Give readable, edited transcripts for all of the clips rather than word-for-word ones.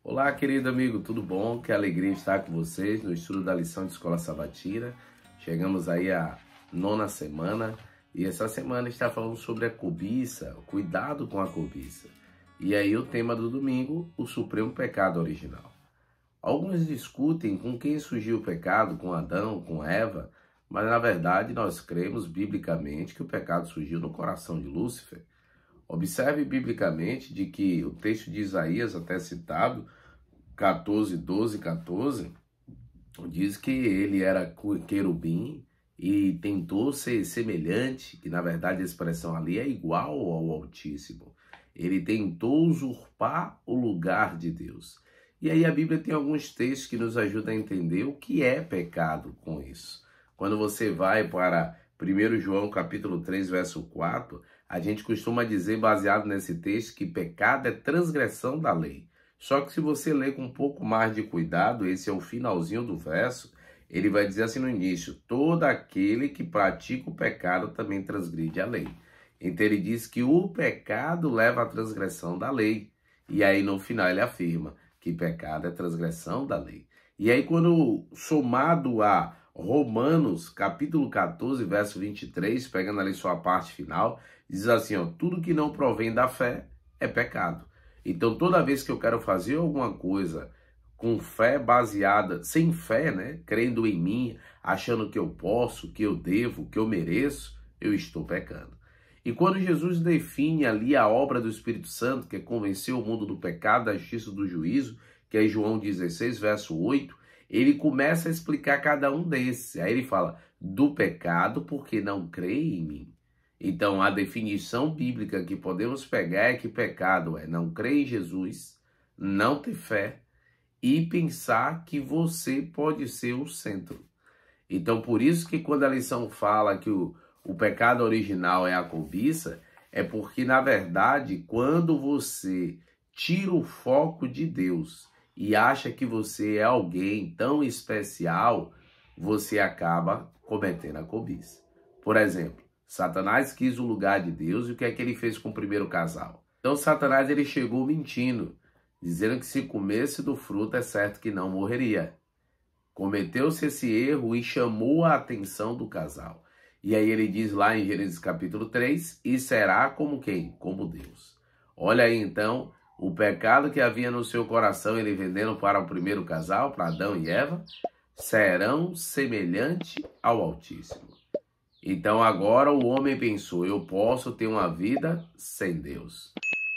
Olá, querido amigo, tudo bom? Que alegria estar com vocês no estudo da lição de Escola Sabatina. Chegamos aí à 9ª semana e essa semana está falando sobre a cobiça, o cuidado com a cobiça. E aí o tema do domingo, o supremo pecado original. Alguns discutem com quem surgiu o pecado, com Adão, com Eva, mas na verdade nós cremos biblicamente que o pecado surgiu no coração de Lúcifer. Observe biblicamente de que o texto de Isaías, até citado, 14, diz que ele era querubim e tentou ser semelhante, que na verdade a expressão ali é igual ao Altíssimo. Ele tentou usurpar o lugar de Deus. E aí a Bíblia tem alguns textos que nos ajudam a entender o que é pecado com isso. Quando você vai para 1 João capítulo 3, verso 4, a gente costuma dizer, baseado nesse texto, que pecado é transgressão da lei. Só que se você ler com um pouco mais de cuidado, esse é o finalzinho do verso, ele vai dizer assim no início: todo aquele que pratica o pecado também transgride a lei. Então ele diz que o pecado leva à transgressão da lei. E aí no final ele afirma que pecado é transgressão da lei. E aí quando somado a Romanos, capítulo 14, verso 23, pegando ali sua parte final, diz assim, ó, tudo que não provém da fé é pecado. Então, toda vez que eu quero fazer alguma coisa com fé baseada, sem fé, né, crendo em mim, achando que eu posso, que eu devo, que eu mereço, eu estou pecando. E quando Jesus define ali a obra do Espírito Santo, que é convencer o mundo do pecado, da justiça, do juízo, que é João 16, verso 8, ele começa a explicar cada um desses. Aí ele fala do pecado porque não crê em mim. Então, a definição bíblica que podemos pegar é que pecado é não crer em Jesus, não ter fé e pensar que você pode ser o centro. Então, por isso que quando a lição fala que o pecado original é a cobiça, é porque, na verdade, quando você tira o foco de Deus e acha que você é alguém tão especial, você acaba cometendo a cobiça. Por exemplo, Satanás quis o lugar de Deus e o que é que ele fez com o primeiro casal? Então Satanás ele chegou mentindo, dizendo que se comesse do fruto é certo que não morreria. Cometeu-se esse erro e chamou a atenção do casal. E aí ele diz lá em Gênesis capítulo 3, e será como quem? Como Deus. Olha aí então, o pecado que havia no seu coração, ele vendendo para o primeiro casal, para Adão e Eva, serão semelhante ao Altíssimo. Então agora o homem pensou, eu posso ter uma vida sem Deus.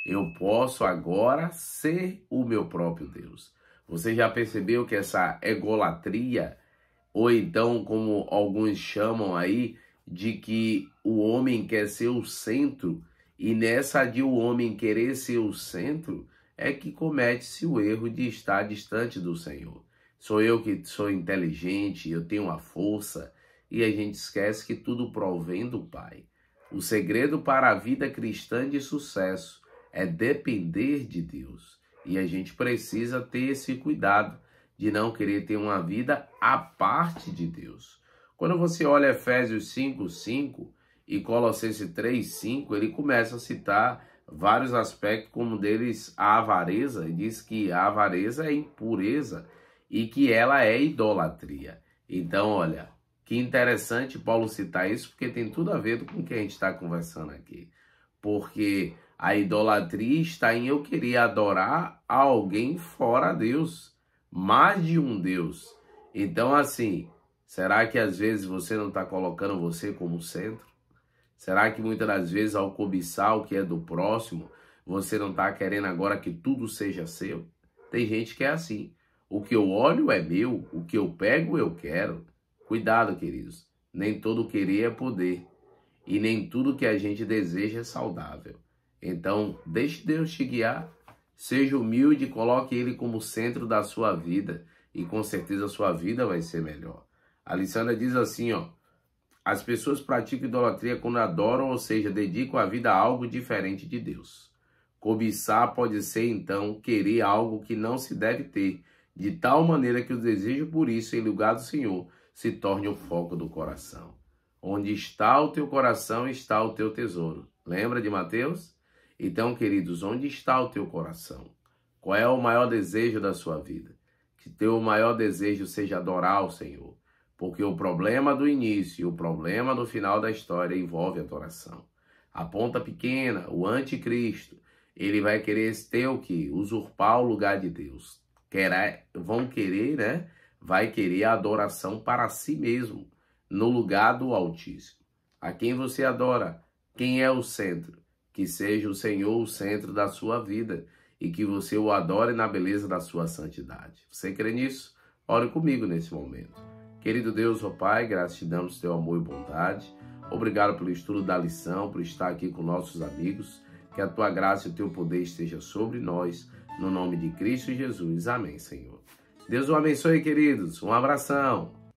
Eu posso agora ser o meu próprio Deus. Você já percebeu que essa egolatria, ou então como alguns chamam aí, de que o homem quer ser o centro, e nessa de o homem querer ser o centro, é que comete-se o erro de estar distante do Senhor. Sou eu que sou inteligente, eu tenho a força, e a gente esquece que tudo provém do Pai. O segredo para a vida cristã de sucesso é depender de Deus. E a gente precisa ter esse cuidado de não querer ter uma vida à parte de Deus. Quando você olha Efésios 5:5 e Colossenses 3:5, ele começa a citar vários aspectos, como um deles a avareza, e diz que a avareza é impureza e que ela é idolatria. Então, olha, que interessante Paulo citar isso, porque tem tudo a ver com o que a gente está conversando aqui. Porque a idolatria está em eu querer adorar alguém fora Deus, mais de um Deus. Então, assim, será que às vezes você não está colocando você como centro? Será que muitas das vezes, ao cobiçar o que é do próximo, você não está querendo agora que tudo seja seu? Tem gente que é assim. O que eu olho é meu, o que eu pego eu quero. Cuidado, queridos. Nem todo querer é poder. E nem tudo que a gente deseja é saudável. Então, deixe Deus te guiar. Seja humilde, coloque Ele como centro da sua vida. E com certeza a sua vida vai ser melhor. A Alessandra diz assim, ó. As pessoas praticam idolatria quando adoram, ou seja, dedicam a vida a algo diferente de Deus. Cobiçar pode ser, então, querer algo que não se deve ter, de tal maneira que o desejo por isso, em lugar do Senhor, se torne o foco do coração. Onde está o teu coração, está o teu tesouro. Lembra de Mateus? Então, queridos, onde está o teu coração? Qual é o maior desejo da sua vida? Que teu maior desejo seja adorar o Senhor. Porque o problema do início e o problema do final da história envolve adoração. A ponta pequena, o anticristo, ele vai querer ter o quê? Usurpar o lugar de Deus. Vão querer, né? Vai querer a adoração para si mesmo, no lugar do Altíssimo. A quem você adora? Quem é o centro? Que seja o Senhor o centro da sua vida e que você o adore na beleza da sua santidade. Você crê nisso? Ore comigo nesse momento. Querido Deus, ó Pai, graças te damos teu amor e bondade. Obrigado pelo estudo da lição, por estar aqui com nossos amigos. Que a tua graça e o teu poder esteja sobre nós, no nome de Cristo Jesus. Amém, Senhor. Deus o abençoe, queridos. Um abração.